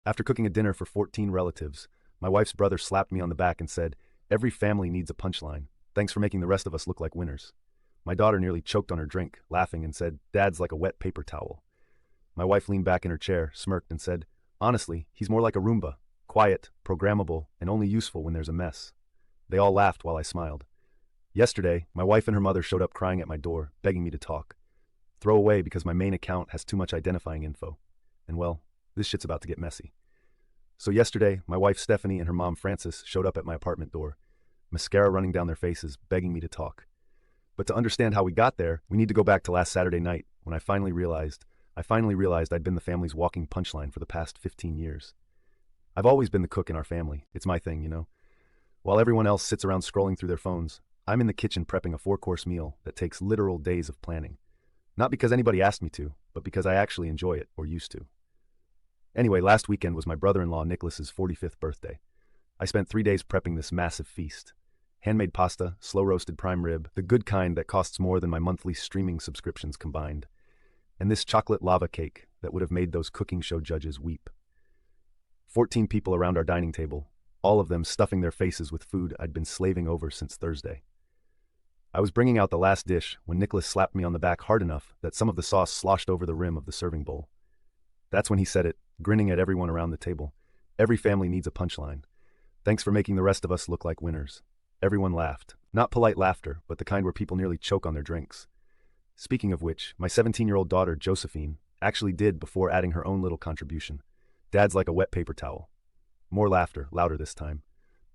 After cooking a dinner for 14 relatives, my wife's brother slapped me on the back and said, "Every family needs a punchline. Thanks for making the rest of us look like winners." My daughter nearly choked on her drink, laughing, and said, "Dad's like a wet paper towel." My wife leaned back in her chair, smirked, and said, "Honestly, he's more like a Roomba, quiet, programmable, and only useful when there's a mess." They all laughed while I smiled. Yesterday, my wife and her mother showed up crying at my door, begging me to talk. Throw away because my main account has too much identifying info. And well, this shit's about to get messy. So yesterday, my wife Stephanie and her mom Frances showed up at my apartment door, mascara running down their faces, begging me to talk. But to understand how we got there, we need to go back to last Saturday night when I finally realized I'd been the family's walking punchline for the past 15 years. I've always been the cook in our family. It's my thing, you know. While everyone else sits around scrolling through their phones, I'm in the kitchen prepping a 4-course meal that takes literal days of planning. Not because anybody asked me to, but because I actually enjoy it, or used to. Anyway, last weekend was my brother-in-law Nicholas's 45th birthday. I spent 3 days prepping this massive feast. Handmade pasta, slow-roasted prime rib, the good kind that costs more than my monthly streaming subscriptions combined, and this chocolate lava cake that would have made those cooking show judges weep. 14 people around our dining table, all of them stuffing their faces with food I'd been slaving over since Thursday. I was bringing out the last dish when Nicholas slapped me on the back hard enough that some of the sauce sloshed over the rim of the serving bowl. That's when he said it, grinning at everyone around the table. "Every family needs a punchline. Thanks for making the rest of us look like winners." Everyone laughed. Not polite laughter, but the kind where people nearly choke on their drinks. Speaking of which, my 17-year-old daughter, Josephine, actually did before adding her own little contribution. "Dad's like a wet paper towel." More laughter, louder this time.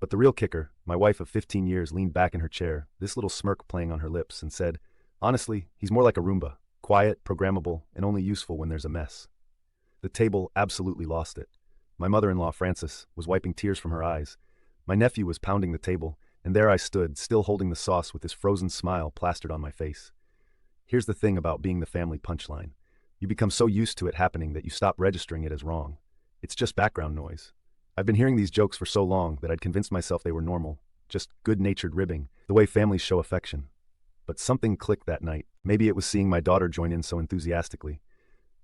But the real kicker, my wife of 15 years leaned back in her chair, this little smirk playing on her lips, and said, "Honestly, he's more like a Roomba, quiet, programmable, and only useful when there's a mess." The table absolutely lost it. My mother-in-law, Frances, was wiping tears from her eyes. My nephew was pounding the table, and there I stood, still holding the sauce with this frozen smile plastered on my face. Here's the thing about being the family punchline. You become so used to it happening that you stop registering it as wrong. It's just background noise. I've been hearing these jokes for so long that I'd convinced myself they were normal, just good-natured ribbing, the way families show affection. But something clicked that night. Maybe it was seeing my daughter join in so enthusiastically.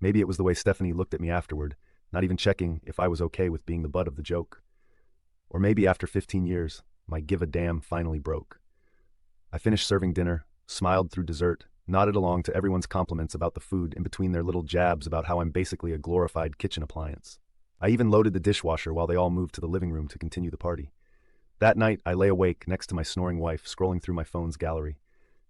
Maybe it was the way Stephanie looked at me afterward, not even checking if I was okay with being the butt of the joke. Or maybe after 15 years, my give a damn finally broke. I finished serving dinner, smiled through dessert, nodded along to everyone's compliments about the food in between their little jabs about how I'm basically a glorified kitchen appliance. I even loaded the dishwasher while they all moved to the living room to continue the party. That night, I lay awake next to my snoring wife, scrolling through my phone's gallery.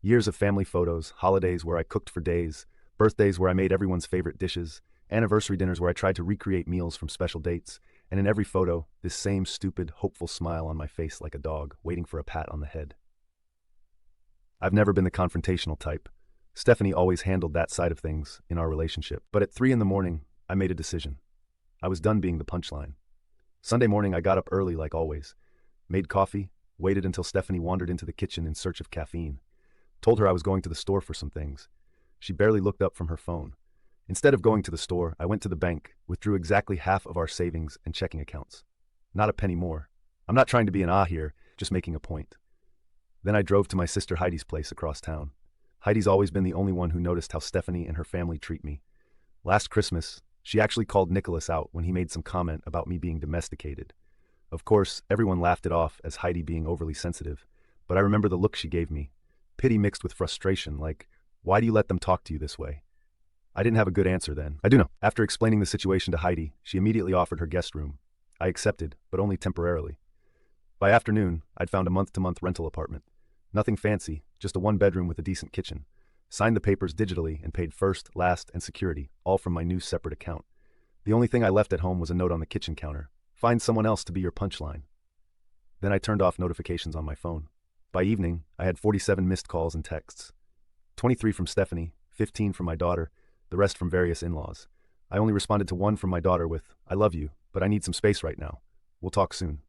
Years of family photos, holidays where I cooked for days, birthdays where I made everyone's favorite dishes, anniversary dinners where I tried to recreate meals from special dates, and in every photo, this same stupid, hopeful smile on my face like a dog, waiting for a pat on the head. I've never been the confrontational type. Stephanie always handled that side of things in our relationship. But at 3 a.m, I made a decision. I was done being the punchline. Sunday morning, I got up early like always, made coffee, waited until Stephanie wandered into the kitchen in search of caffeine, told her I was going to the store for some things. She barely looked up from her phone. Instead of going to the store, I went to the bank, withdrew exactly half of our savings and checking accounts. Not a penny more. I'm not trying to be an here, just making a point. Then I drove to my sister Heidi's place across town. Heidi's always been the only one who noticed how Stephanie and her family treat me. Last Christmas, she actually called Nicholas out when he made some comment about me being domesticated. Of course, everyone laughed it off as Heidi being overly sensitive, but I remember the look she gave me. Pity mixed with frustration, like, "Why do you let them talk to you this way?" I didn't have a good answer then. I do know. After explaining the situation to Heidi, she immediately offered her guest room. I accepted, but only temporarily. By afternoon, I'd found a month-to-month rental apartment. Nothing fancy, just a 1-bedroom with a decent kitchen. Signed the papers digitally and paid first, last, and security, all from my new separate account. The only thing I left at home was a note on the kitchen counter. "Find someone else to be your punchline." Then I turned off notifications on my phone. By evening, I had 47 missed calls and texts. 23 from Stephanie, 15 from my daughter, the rest from various in-laws. I only responded to one from my daughter with, "I love you, but I need some space right now. We'll talk soon."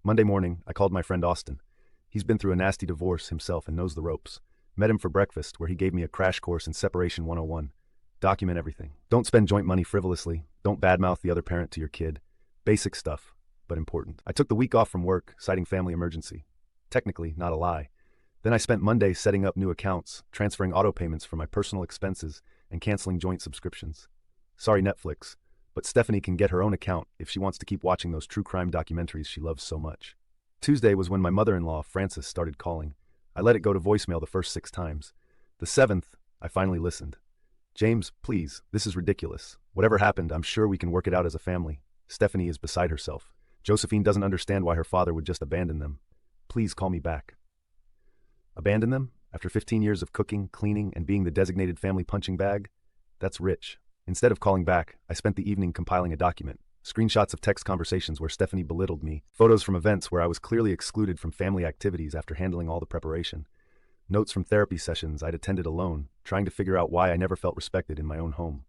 Monday morning, I called my friend Austin. He's been through a nasty divorce himself and knows the ropes. Met him for breakfast, where he gave me a crash course in Separation 101. Document everything. Don't spend joint money frivolously. Don't badmouth the other parent to your kid. Basic stuff, but important. I took the week off from work, citing family emergency. Technically, not a lie. Then I spent Monday setting up new accounts, transferring auto payments for my personal expenses, and canceling joint subscriptions. Sorry, Netflix, but Stephanie can get her own account if she wants to keep watching those true crime documentaries she loves so much. Tuesday was when my mother-in-law, Frances, started calling. I let it go to voicemail the first 6 times. The 7th, I finally listened. "James, please, this is ridiculous. Whatever happened, I'm sure we can work it out as a family. Stephanie is beside herself. Josephine doesn't understand why her father would just abandon them. Please call me back." Abandon them? After 15 years of cooking, cleaning, and being the designated family punching bag? That's rich. Instead of calling back, I spent the evening compiling a document. Screenshots of text conversations where Stephanie belittled me, photos from events where I was clearly excluded from family activities after handling all the preparation, notes from therapy sessions I'd attended alone, trying to figure out why I never felt respected in my own home.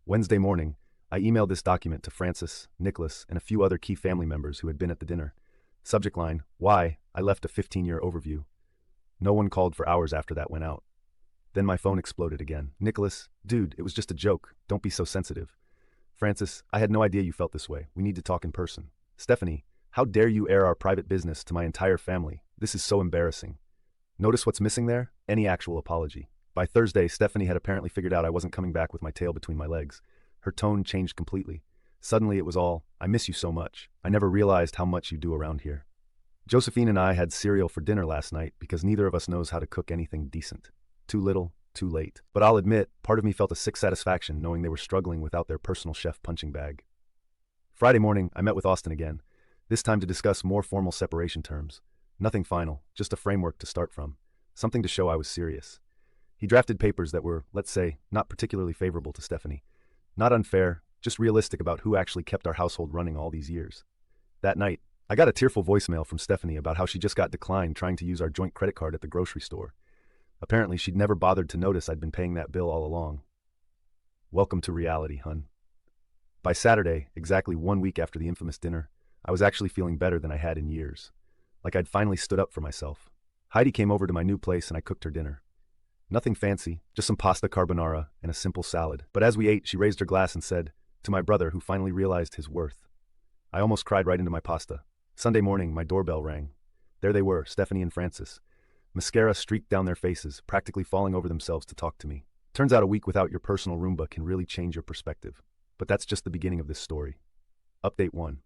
Wednesday morning, I emailed this document to Frances, Nicholas, and a few other key family members who had been at the dinner. Subject line, "Why?" I left a 15-year overview. No one called for hours after that went out. Then my phone exploded again. "Nicholas, dude, it was just a joke. Don't be so sensitive." "Frances, I had no idea you felt this way. We need to talk in person." "Stephanie, how dare you air our private business to my entire family? This is so embarrassing." Notice what's missing there? Any actual apology. By Thursday, Stephanie had apparently figured out I wasn't coming back with my tail between my legs. Her tone changed completely. Suddenly it was all, "I miss you so much. I never realized how much you do around here." Josephine and I had cereal for dinner last night because neither of us knows how to cook anything decent. Too little, too late. But I'll admit, part of me felt a sick satisfaction knowing they were struggling without their personal chef punching bag. Friday morning, I met with Austin again, this time to discuss more formal separation terms. Nothing final, just a framework to start from. Something to show I was serious. He drafted papers that were, let's say, not particularly favorable to Stephanie. Not unfair, just realistic about who actually kept our household running all these years. That night, I got a tearful voicemail from Stephanie about how she just got declined trying to use our joint credit card at the grocery store. Apparently, she'd never bothered to notice I'd been paying that bill all along. Welcome to reality, hun. By Saturday, exactly 1 week after the infamous dinner, I was actually feeling better than I had in years. Like I'd finally stood up for myself. Heidi came over to my new place and I cooked her dinner. Nothing fancy, just some pasta carbonara and a simple salad. But as we ate, she raised her glass and said, to my brother who finally realized his worth. I almost cried right into my pasta. Sunday morning, my doorbell rang. There they were, Stephanie and Frances. Mascara streaked down their faces, practically falling over themselves to talk to me. Turns out a week without your personal Roomba can really change your perspective. But that's just the beginning of this story. Update 1.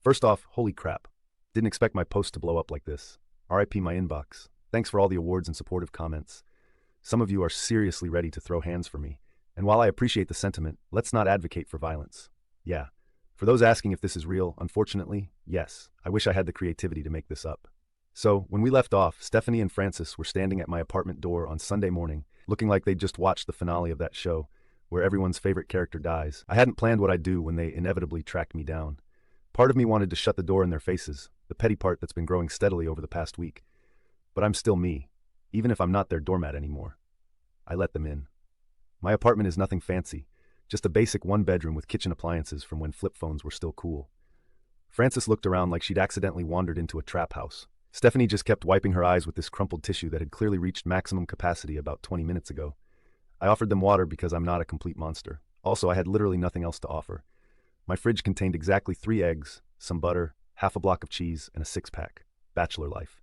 First off, holy crap. Didn't expect my post to blow up like this. RIP my inbox. Thanks for all the awards and supportive comments. Some of you are seriously ready to throw hands for me. And while I appreciate the sentiment, let's not advocate for violence. Yeah. For those asking if this is real, unfortunately, yes. I wish I had the creativity to make this up. So, when we left off, Stephanie and Frances were standing at my apartment door on Sunday morning, looking like they'd just watched the finale of that show, where everyone's favorite character dies. I hadn't planned what I'd do when they inevitably tracked me down. Part of me wanted to shut the door in their faces, the petty part that's been growing steadily over the past week. But I'm still me, even if I'm not their doormat anymore. I let them in. My apartment is nothing fancy, just a basic one-bedroom with kitchen appliances from when flip phones were still cool. Frances looked around like she'd accidentally wandered into a trap house. Stephanie just kept wiping her eyes with this crumpled tissue that had clearly reached maximum capacity about 20 minutes ago. I offered them water because I'm not a complete monster. Also, I had literally nothing else to offer. My fridge contained exactly 3 eggs, some butter, half a block of cheese, and a 6-pack. Bachelor life.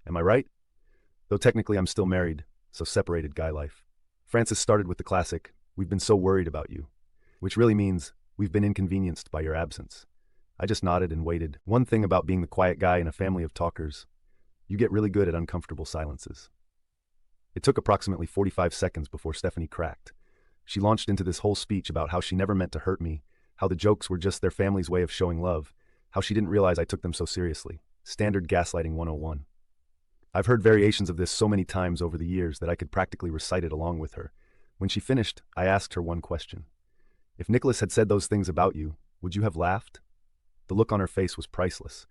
Am I right? Though technically I'm still married, so separated guy life. Frances started with the classic, "We've been so worried about you," which really means, "We've been inconvenienced by your absence." I just nodded and waited. One thing about being the quiet guy in a family of talkers, you get really good at uncomfortable silences. It took approximately 45 seconds before Stephanie cracked. She launched into this whole speech about how she never meant to hurt me, how the jokes were just their family's way of showing love, how she didn't realize I took them so seriously. Standard gaslighting 101. I've heard variations of this so many times over the years that I could practically recite it along with her. When she finished, I asked her one question. If Nicholas had said those things about you, would you have laughed? The look on her face was priceless,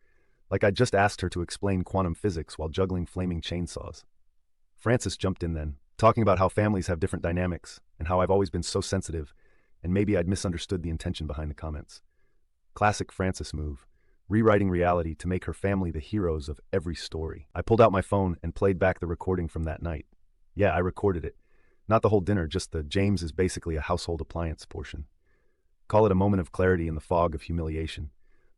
like I'd just asked her to explain quantum physics while juggling flaming chainsaws. Frances jumped in then, talking about how families have different dynamics, and how I've always been so sensitive, and maybe I'd misunderstood the intention behind the comments. Classic Frances move. Rewriting reality to make her family the heroes of every story. I pulled out my phone and played back the recording from that night. Yeah, I recorded it. Not the whole dinner, just the "James is basically a household appliance" portion. Call it a moment of clarity in the fog of humiliation.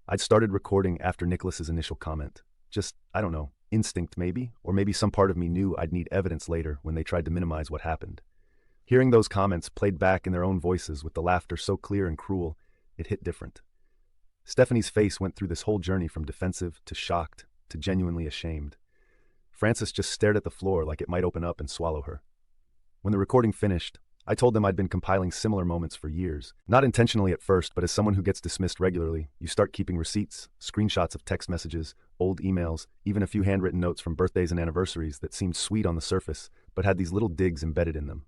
I'd started recording after Nicholas's initial comment. Just, I don't know, instinct maybe? Or maybe some part of me knew I'd need evidence later when they tried to minimize what happened. Hearing those comments played back in their own voices with the laughter so clear and cruel, it hit different. Stephanie's face went through this whole journey from defensive to shocked to genuinely ashamed. Francis just stared at the floor like it might open up and swallow her. When the recording finished, I told them I'd been compiling similar moments for years. Not intentionally at first, but as someone who gets dismissed regularly, you start keeping receipts, screenshots of text messages, old emails, even a few handwritten notes from birthdays and anniversaries that seemed sweet on the surface, but had these little digs embedded in them.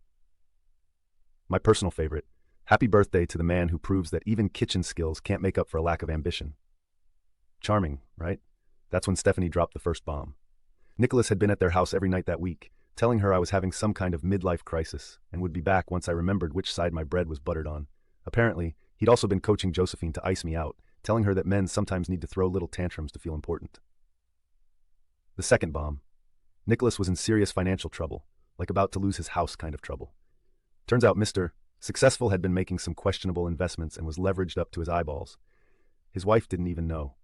My personal favorite: happy birthday to the man who proves that even kitchen skills can't make up for a lack of ambition. Charming, right? That's when Stephanie dropped the first bomb. Nicholas had been at their house every night that week, telling her I was having some kind of midlife crisis and would be back once I remembered which side my bread was buttered on. Apparently, he'd also been coaching Josephine to ice me out, telling her that men sometimes need to throw little tantrums to feel important. The second bomb. Nicholas was in serious financial trouble, like about to lose his house kind of trouble. Turns out Mr. Successful had been making some questionable investments and was leveraged up to his eyeballs. His wife didn't even know.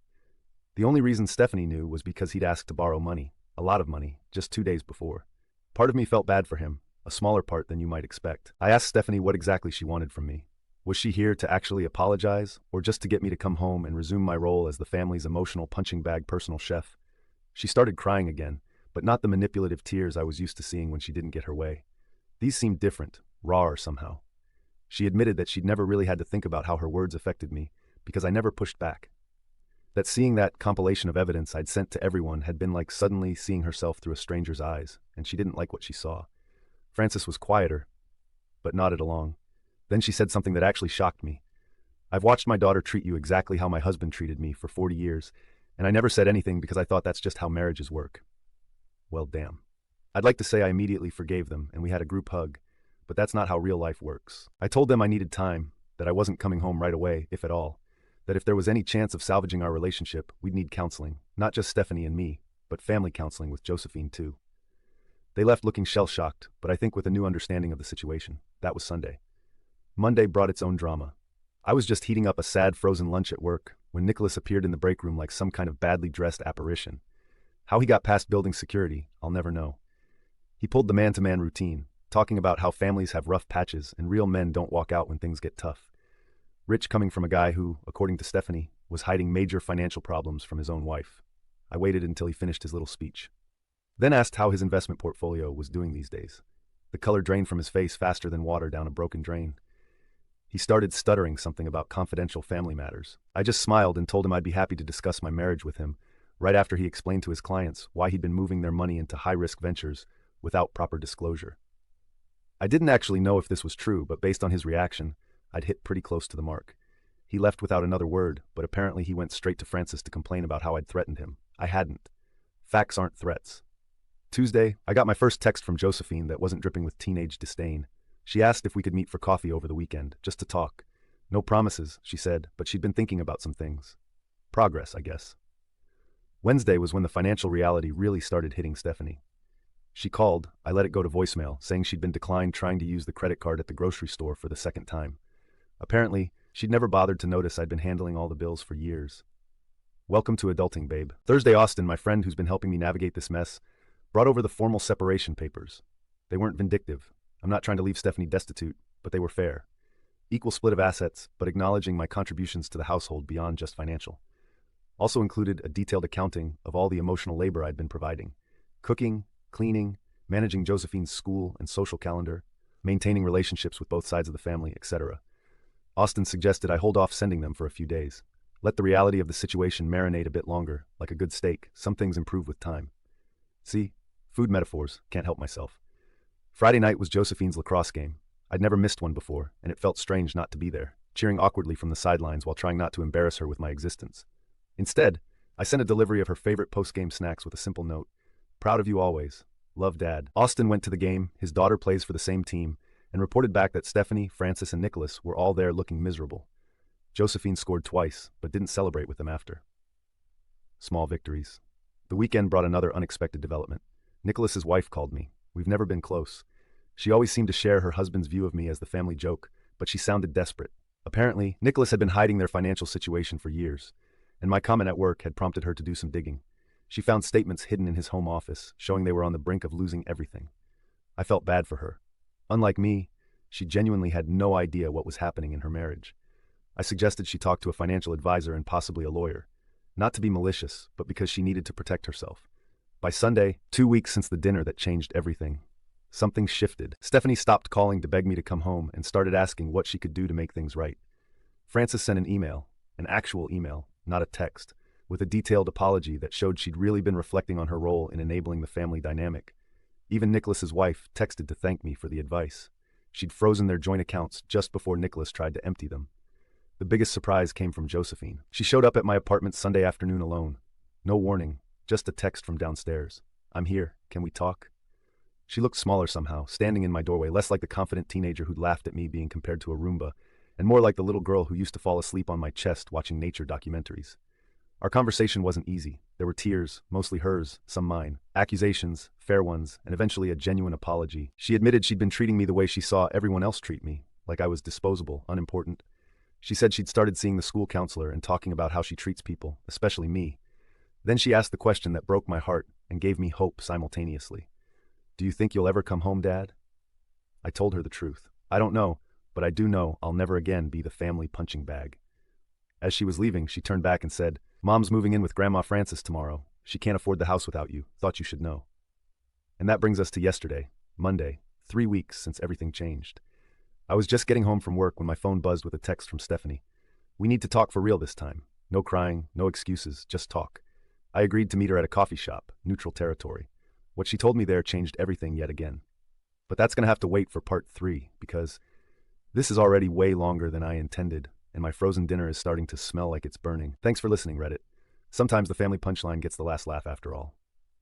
The only reason Stephanie knew was because he'd asked to borrow money, a lot of money, just 2 days before. Part of me felt bad for him, a smaller part than you might expect. I asked Stephanie what exactly she wanted from me. Was she here to actually apologize, or just to get me to come home and resume my role as the family's emotional punching bag personal chef? She started crying again, but not the manipulative tears I was used to seeing when she didn't get her way. These seemed different, rawer somehow. She admitted that she'd never really had to think about how her words affected me, because I never pushed back. That seeing that compilation of evidence I'd sent to everyone had been like suddenly seeing herself through a stranger's eyes, and she didn't like what she saw. Frances was quieter, but nodded along. Then she said something that actually shocked me. "I've watched my daughter treat you exactly how my husband treated me for 40 years, and I never said anything because I thought that's just how marriages work." Well, damn. I'd like to say I immediately forgave them and we had a group hug, but that's not how real life works. I told them I needed time, that I wasn't coming home right away, if at all, that if there was any chance of salvaging our relationship, we'd need counseling, not just Stephanie and me, but family counseling with Josephine too. They left looking shell-shocked, but I think with a new understanding of the situation. That was Sunday. Monday brought its own drama. I was just heating up a sad frozen lunch at work when Nicholas appeared in the break room like some kind of badly dressed apparition. How he got past building security, I'll never know. He pulled the man-to-man routine, talking about how families have rough patches and real men don't walk out when things get tough. Rich coming from a guy who, according to Stephanie, was hiding major financial problems from his own wife. I waited until he finished his little speech. Then asked how his investment portfolio was doing these days. The color drained from his face faster than water down a broken drain. He started stuttering something about confidential family matters. I just smiled and told him I'd be happy to discuss my marriage with him, right after he explained to his clients why he'd been moving their money into high-risk ventures without proper disclosure. I didn't actually know if this was true, but based on his reaction, I'd hit pretty close to the mark. He left without another word, but apparently he went straight to Francis to complain about how I'd threatened him. I hadn't. Facts aren't threats. Tuesday, I got my first text from Josephine that wasn't dripping with teenage disdain. She asked if we could meet for coffee over the weekend, just to talk. No promises, she said, but she'd been thinking about some things. Progress, I guess. Wednesday was when the financial reality really started hitting Stephanie. She called. I let it go to voicemail, saying she'd been declined trying to use the credit card at the grocery store for the second time. Apparently, she'd never bothered to notice I'd been handling all the bills for years. Welcome to adulting, babe. Thursday, Austin, my friend who's been helping me navigate this mess, brought over the formal separation papers. They weren't vindictive. I'm not trying to leave Stephanie destitute, but they were fair. Equal split of assets, but acknowledging my contributions to the household beyond just financial. Also included a detailed accounting of all the emotional labor I'd been providing. Cooking, cleaning, managing Josephine's school and social calendar, maintaining relationships with both sides of the family, etc. Austin suggested I hold off sending them for a few days. Let the reality of the situation marinate a bit longer. Like a good steak, some things improve with time. See? Food metaphors, can't help myself. Friday night was Josephine's lacrosse game. I'd never missed one before, and it felt strange not to be there, cheering awkwardly from the sidelines while trying not to embarrass her with my existence. Instead, I sent a delivery of her favorite post-game snacks with a simple note. Proud of you always. Love, Dad. Austin went to the game, his daughter plays for the same team, and reported back that Stephanie, Francis, and Nicholas were all there looking miserable. Josephine scored twice, but didn't celebrate with them after. Small victories. The weekend brought another unexpected development. Nicholas's wife called me. We've never been close. She always seemed to share her husband's view of me as the family joke, but she sounded desperate. Apparently, Nicholas had been hiding their financial situation for years, and my comment at work had prompted her to do some digging. She found statements hidden in his home office, showing they were on the brink of losing everything. I felt bad for her. Unlike me, she genuinely had no idea what was happening in her marriage. I suggested she talk to a financial advisor and possibly a lawyer. Not to be malicious, but because she needed to protect herself. By Sunday, 2 weeks since the dinner that changed everything, something shifted. Stephanie stopped calling to beg me to come home and started asking what she could do to make things right. Frances sent an email, an actual email, not a text, with a detailed apology that showed she'd really been reflecting on her role in enabling the family dynamic. Even Nicholas's wife texted to thank me for the advice. She'd frozen their joint accounts just before Nicholas tried to empty them. The biggest surprise came from Josephine. She showed up at my apartment Sunday afternoon alone. No warning, just a text from downstairs. "I'm here, can we talk?" She looked smaller somehow, standing in my doorway, less like the confident teenager who'd laughed at me being compared to a Roomba, and more like the little girl who used to fall asleep on my chest watching nature documentaries. Our conversation wasn't easy. There were tears, mostly hers, some mine, accusations, fair ones, and eventually a genuine apology. She admitted she'd been treating me the way she saw everyone else treat me, like I was disposable, unimportant. She said she'd started seeing the school counselor and talking about how she treats people, especially me. Then she asked the question that broke my heart and gave me hope simultaneously. "Do you think you'll ever come home, Dad?" I told her the truth. I don't know, but I do know I'll never again be the family punching bag. As she was leaving, she turned back and said, "Mom's moving in with Grandma Frances tomorrow. She can't afford the house without you. Thought you should know." And that brings us to yesterday, Monday, 3 weeks since everything changed. I was just getting home from work when my phone buzzed with a text from Stephanie. "We need to talk for real this time. No crying, no excuses, just talk." I agreed to meet her at a coffee shop, neutral territory. What she told me there changed everything yet again. But that's going to have to wait for part 3, because this is already way longer than I intended, and my frozen dinner is starting to smell like it's burning. Thanks for listening, Reddit. Sometimes the family punchline gets the last laugh after all.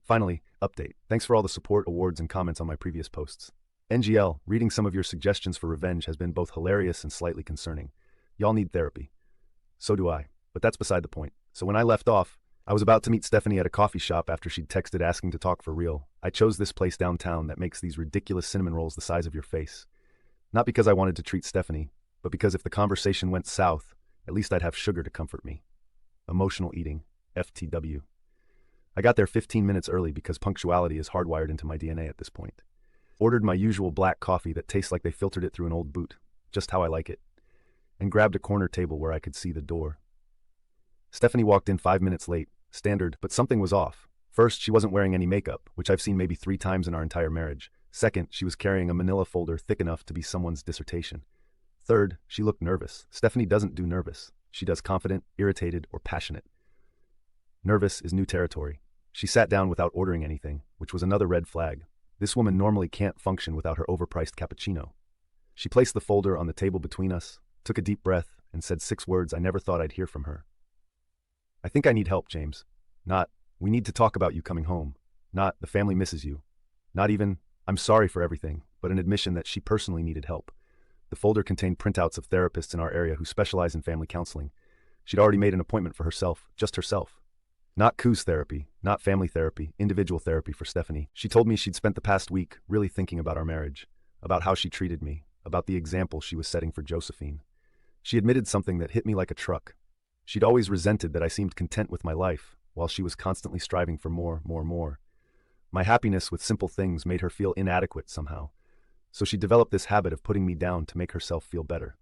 Finally, update. Thanks for all the support, awards, and comments on my previous posts. NGL, reading some of your suggestions for revenge has been both hilarious and slightly concerning. Y'all need therapy. So do I, but that's beside the point. So when I left off, I was about to meet Stephanie at a coffee shop after she'd texted asking to talk for real. I chose this place downtown that makes these ridiculous cinnamon rolls the size of your face. Not because I wanted to treat Stephanie, but because if the conversation went south, at least I'd have sugar to comfort me. Emotional eating, FTW. I got there 15 minutes early because punctuality is hardwired into my DNA at this point. Ordered my usual black coffee that tastes like they filtered it through an old boot, just how I like it, and grabbed a corner table where I could see the door. Stephanie walked in 5 minutes late, standard, but something was off. First, she wasn't wearing any makeup, which I've seen maybe 3 times in our entire marriage. Second, she was carrying a manila folder thick enough to be someone's dissertation. Third, she looked nervous. Stephanie doesn't do nervous. She does confident, irritated, or passionate. Nervous is new territory. She sat down without ordering anything, which was another red flag. This woman normally can't function without her overpriced cappuccino. She placed the folder on the table between us, took a deep breath, and said 6 words I never thought I'd hear from her. "I think I need help, James." Not, "We need to talk about you coming home." Not, "The family misses you." Not even, "I'm sorry for everything," but an admission that she personally needed help. The folder contained printouts of therapists in our area who specialize in family counseling. She'd already made an appointment for herself, just herself. Not coos therapy, not family therapy, individual therapy for Stephanie. She told me she'd spent the past week really thinking about our marriage, about how she treated me, about the example she was setting for Josephine. She admitted something that hit me like a truck. She'd always resented that I seemed content with my life, while she was constantly striving for more, more, more. My happiness with simple things made her feel inadequate somehow, so she developed this habit of putting me down to make herself feel better.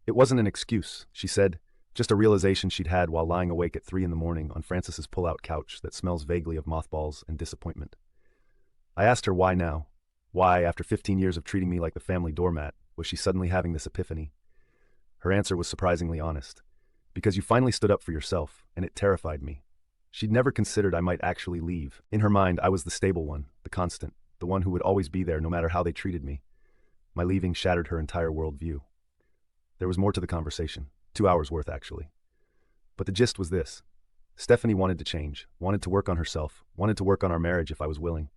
It wasn't an excuse, she said, just a realization she'd had while lying awake at 3 in the morning on Frances's pull-out couch that smells vaguely of mothballs and disappointment. I asked her why now. Why, after 15 years of treating me like the family doormat, was she suddenly having this epiphany? Her answer was surprisingly honest. "Because you finally stood up for yourself, and it terrified me." She'd never considered I might actually leave. In her mind, I was the stable one, the constant, the one who would always be there no matter how they treated me. My leaving shattered her entire worldview. There was more to the conversation. 2 hours worth, actually. But the gist was this. Stephanie wanted to change, wanted to work on herself, wanted to work on our marriage if I was willing.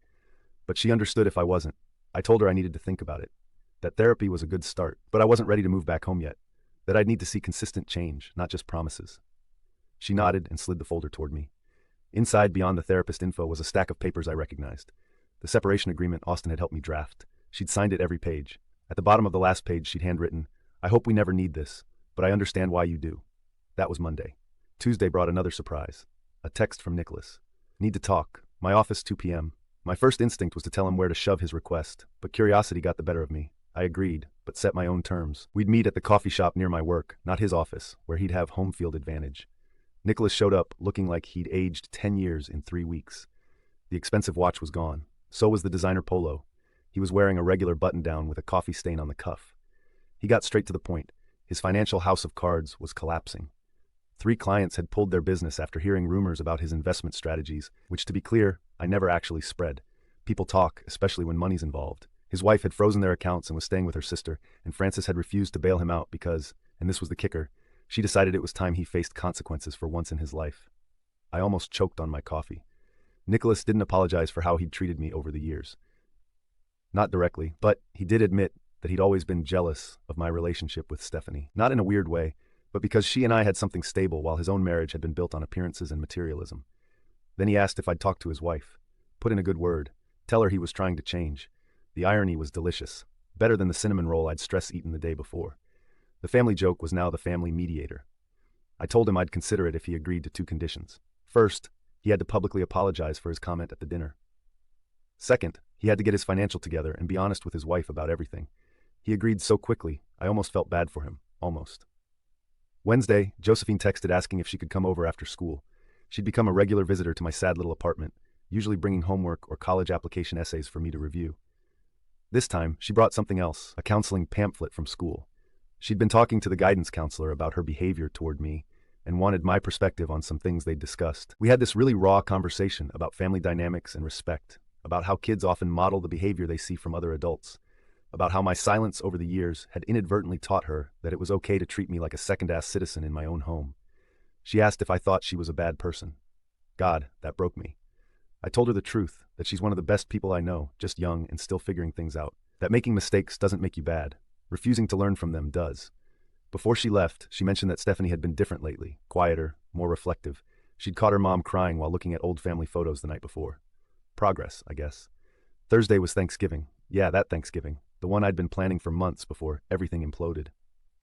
But she understood if I wasn't. I told her I needed to think about it. That therapy was a good start, but I wasn't ready to move back home yet. That I'd need to see consistent change, not just promises. She nodded and slid the folder toward me. Inside, beyond the therapist info, was a stack of papers I recognized. The separation agreement Austin had helped me draft. She'd signed it every page. At the bottom of the last page, she'd handwritten, "I hope we never need this, but I understand why you do." That was Monday. Tuesday brought another surprise. A text from Nicholas. "Need to talk. My office, 2 p.m. My first instinct was to tell him where to shove his request, but curiosity got the better of me. I agreed, but set my own terms. We'd meet at the coffee shop near my work, not his office, where he'd have home field advantage. Nicholas showed up looking like he'd aged 10 years in 3 weeks. The expensive watch was gone. So was the designer polo. He was wearing a regular button-down with a coffee stain on the cuff. He got straight to the point. His financial house of cards was collapsing. 3 clients had pulled their business after hearing rumors about his investment strategies, which, to be clear, I never actually spread. People talk, especially when money's involved. His wife had frozen their accounts and was staying with her sister, and Frances had refused to bail him out because, and this was the kicker, she decided it was time he faced consequences for once in his life. I almost choked on my coffee. Nicholas didn't apologize for how he'd treated me over the years. Not directly, but he did admit that he'd always been jealous of my relationship with Stephanie. Not in a weird way, but because she and I had something stable while his own marriage had been built on appearances and materialism. Then he asked if I'd talk to his wife, put in a good word, tell her he was trying to change. The irony was delicious, better than the cinnamon roll I'd stress-eaten the day before. The family joke was now the family mediator. I told him I'd consider it if he agreed to 2 conditions. First, he had to publicly apologize for his comment at the dinner. Second, he had to get his financial together and be honest with his wife about everything. He agreed so quickly, I almost felt bad for him. Almost. Wednesday, Josephine texted asking if she could come over after school. She'd become a regular visitor to my sad little apartment, usually bringing homework or college application essays for me to review. This time, she brought something else, a counseling pamphlet from school. She'd been talking to the guidance counselor about her behavior toward me and wanted my perspective on some things they'd discussed. We had this really raw conversation about family dynamics and respect, about how kids often model the behavior they see from other adults, about how my silence over the years had inadvertently taught her that it was okay to treat me like a second-class citizen in my own home. She asked if I thought she was a bad person. God, that broke me. I told her the truth, that she's one of the best people I know, just young and still figuring things out. That making mistakes doesn't make you bad. Refusing to learn from them does. Before she left, she mentioned that Stephanie had been different lately, quieter, more reflective. She'd caught her mom crying while looking at old family photos the night before. Progress, I guess. Thursday was Thanksgiving. Yeah, that Thanksgiving. The one I'd been planning for months before everything imploded.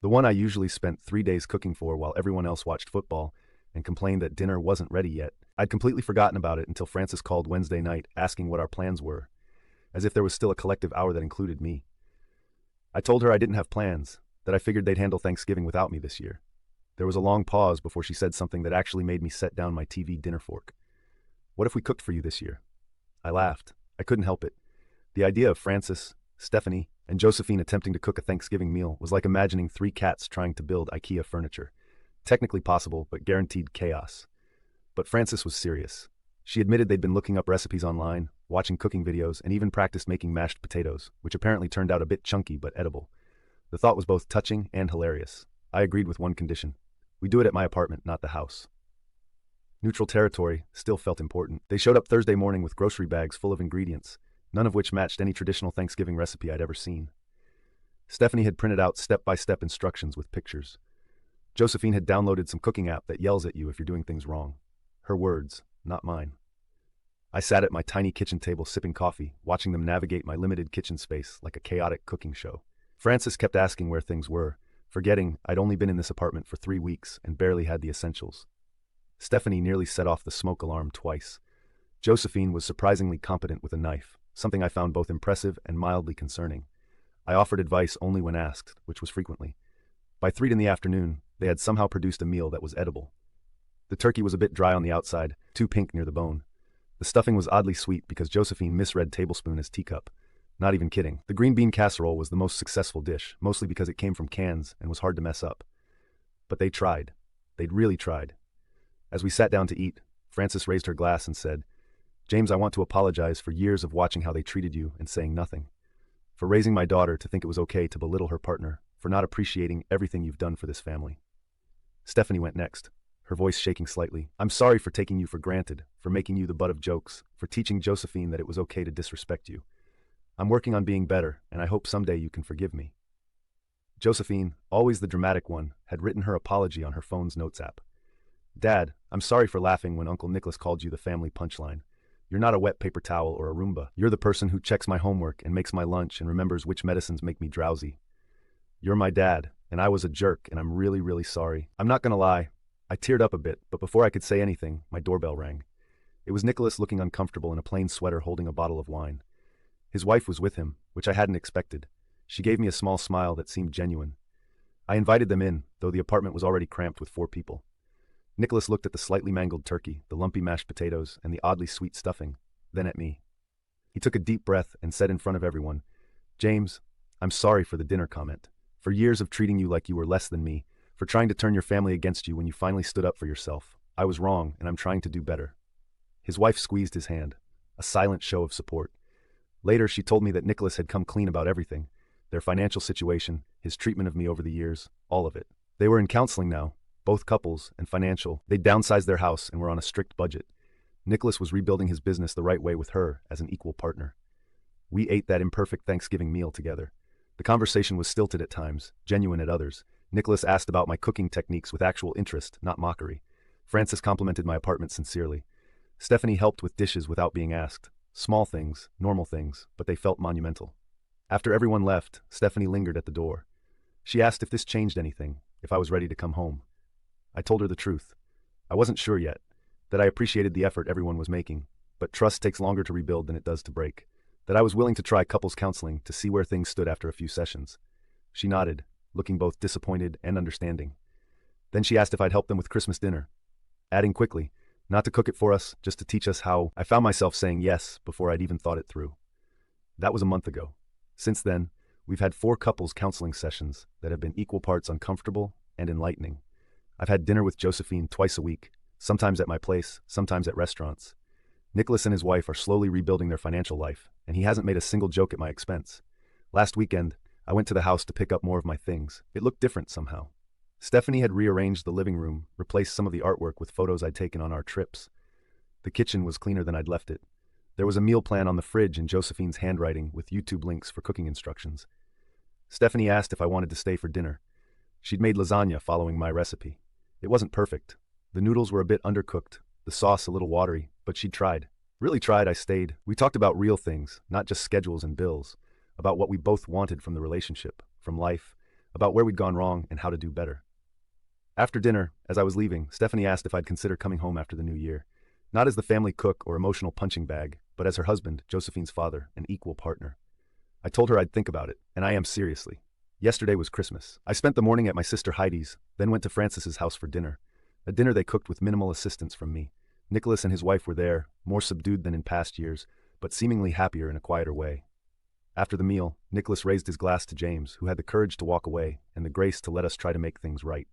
The one I usually spent 3 days cooking for while everyone else watched football and complained that dinner wasn't ready yet. I'd completely forgotten about it until Frances called Wednesday night asking what our plans were, as if there was still a collective hour that included me. I told her I didn't have plans, that I figured they'd handle Thanksgiving without me this year. There was a long pause before she said something that actually made me set down my TV dinner fork. What if we cooked for you this year? I laughed. I couldn't help it. The idea of Frances, Stephanie, and Josephine attempting to cook a Thanksgiving meal was like imagining 3 cats trying to build IKEA furniture. Technically possible, but guaranteed chaos. But Frances was serious. She admitted they'd been looking up recipes online, watching cooking videos, and even practiced making mashed potatoes, which apparently turned out a bit chunky but edible. The thought was both touching and hilarious. I agreed with one condition. We do it at my apartment, not the house. Neutral territory still felt important. They showed up Thursday morning with grocery bags full of ingredients, none of which matched any traditional Thanksgiving recipe I'd ever seen. Stephanie had printed out step-by-step instructions with pictures. Josephine had downloaded some cooking app that yells at you if you're doing things wrong. Her words, not mine. I sat at my tiny kitchen table sipping coffee, watching them navigate my limited kitchen space like a chaotic cooking show. Frances kept asking where things were, forgetting I'd only been in this apartment for 3 weeks and barely had the essentials. Stephanie nearly set off the smoke alarm twice. Josephine was surprisingly competent with a knife, something I found both impressive and mildly concerning. I offered advice only when asked, which was frequently. By 3 in the afternoon, they had somehow produced a meal that was edible. The turkey was a bit dry on the outside, too pink near the bone. The stuffing was oddly sweet because Josephine misread tablespoon as teacup. Not even kidding. The green bean casserole was the most successful dish, mostly because it came from cans and was hard to mess up. But they tried. They'd really tried. As we sat down to eat, Frances raised her glass and said, "James, I want to apologize for years of watching how they treated you and saying nothing. For raising my daughter to think it was okay to belittle her partner, for not appreciating everything you've done for this family." Stephanie went next, her voice shaking slightly. "I'm sorry for taking you for granted, for making you the butt of jokes, for teaching Josephine that it was okay to disrespect you. I'm working on being better, and I hope someday you can forgive me." Josephine, always the dramatic one, had written her apology on her phone's notes app. "Dad, I'm sorry for laughing when Uncle Nicholas called you the family punchline. You're not a wet paper towel or a Roomba. You're the person who checks my homework and makes my lunch and remembers which medicines make me drowsy. You're my dad, and I was a jerk, and I'm really, really sorry. I'm not gonna lie. I teared up a bit, but before I could say anything, my doorbell rang. It was Nicholas looking uncomfortable in a plain sweater holding a bottle of wine. His wife was with him, which I hadn't expected. She gave me a small smile that seemed genuine. I invited them in, though the apartment was already cramped with 4 people. Nicholas looked at the slightly mangled turkey, the lumpy mashed potatoes, and the oddly sweet stuffing, then at me. He took a deep breath and said in front of everyone, "James, I'm sorry for the dinner comment. For years of treating you like you were less than me, for trying to turn your family against you when you finally stood up for yourself. I was wrong, and I'm trying to do better." His wife squeezed his hand, a silent show of support. Later, she told me that Nicholas had come clean about everything, their financial situation, his treatment of me over the years, all of it. They were in counseling now, both couples, and financial. They downsized their house and were on a strict budget. Nicholas was rebuilding his business the right way with her as an equal partner. We ate that imperfect Thanksgiving meal together. The conversation was stilted at times, genuine at others. Nicholas asked about my cooking techniques with actual interest, not mockery. Frances complimented my apartment sincerely. Stephanie helped with dishes without being asked. Small things, normal things, but they felt monumental. After everyone left, Stephanie lingered at the door. She asked if this changed anything, if I was ready to come home. I told her the truth. I wasn't sure yet, that I appreciated the effort everyone was making, but trust takes longer to rebuild than it does to break. That I was willing to try couples counseling to see where things stood after a few sessions. She nodded, looking both disappointed and understanding. Then she asked if I'd help them with Christmas dinner, adding quickly, not to cook it for us, just to teach us how. I found myself saying yes before I'd even thought it through. That was a month ago. Since then, we've had 4 couples counseling sessions that have been equal parts uncomfortable and enlightening. I've had dinner with Josephine twice a week, sometimes at my place, sometimes at restaurants. Nicholas and his wife are slowly rebuilding their financial life, and he hasn't made a single joke at my expense. Last weekend, I went to the house to pick up more of my things. It looked different somehow. Stephanie had rearranged the living room, replaced some of the artwork with photos I'd taken on our trips. The kitchen was cleaner than I'd left it. There was a meal plan on the fridge in Josephine's handwriting with YouTube links for cooking instructions. Stephanie asked if I wanted to stay for dinner. She'd made lasagna following my recipe. It wasn't perfect. The noodles were a bit undercooked, the sauce a little watery, but she'd tried. Really tried. I stayed. We talked about real things, not just schedules and bills, about what we both wanted from the relationship, from life, about where we'd gone wrong and how to do better. After dinner, as I was leaving, Stephanie asked if I'd consider coming home after the new year. Not as the family cook or emotional punching bag, but as her husband, Josephine's father, an equal partner. I told her I'd think about it, and I am seriously. Yesterday was Christmas. I spent the morning at my sister Heidi's, then went to Frances's house for dinner. A dinner they cooked with minimal assistance from me. Nicholas and his wife were there, more subdued than in past years, but seemingly happier in a quieter way. After the meal, Nicholas raised his glass to James, who had the courage to walk away and the grace to let us try to make things right.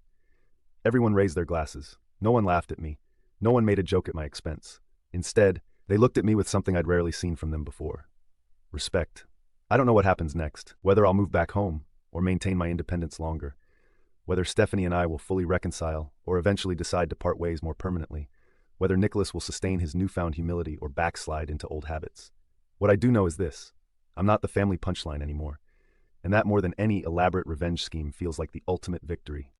Everyone raised their glasses. No one laughed at me. No one made a joke at my expense. Instead, they looked at me with something I'd rarely seen from them before. Respect. I don't know what happens next, whether I'll move back home or maintain my independence longer, whether Stephanie and I will fully reconcile or eventually decide to part ways more permanently, whether Nicholas will sustain his newfound humility or backslide into old habits. What I do know is this: I'm not the family punchline anymore, and that more than any elaborate revenge scheme feels like the ultimate victory.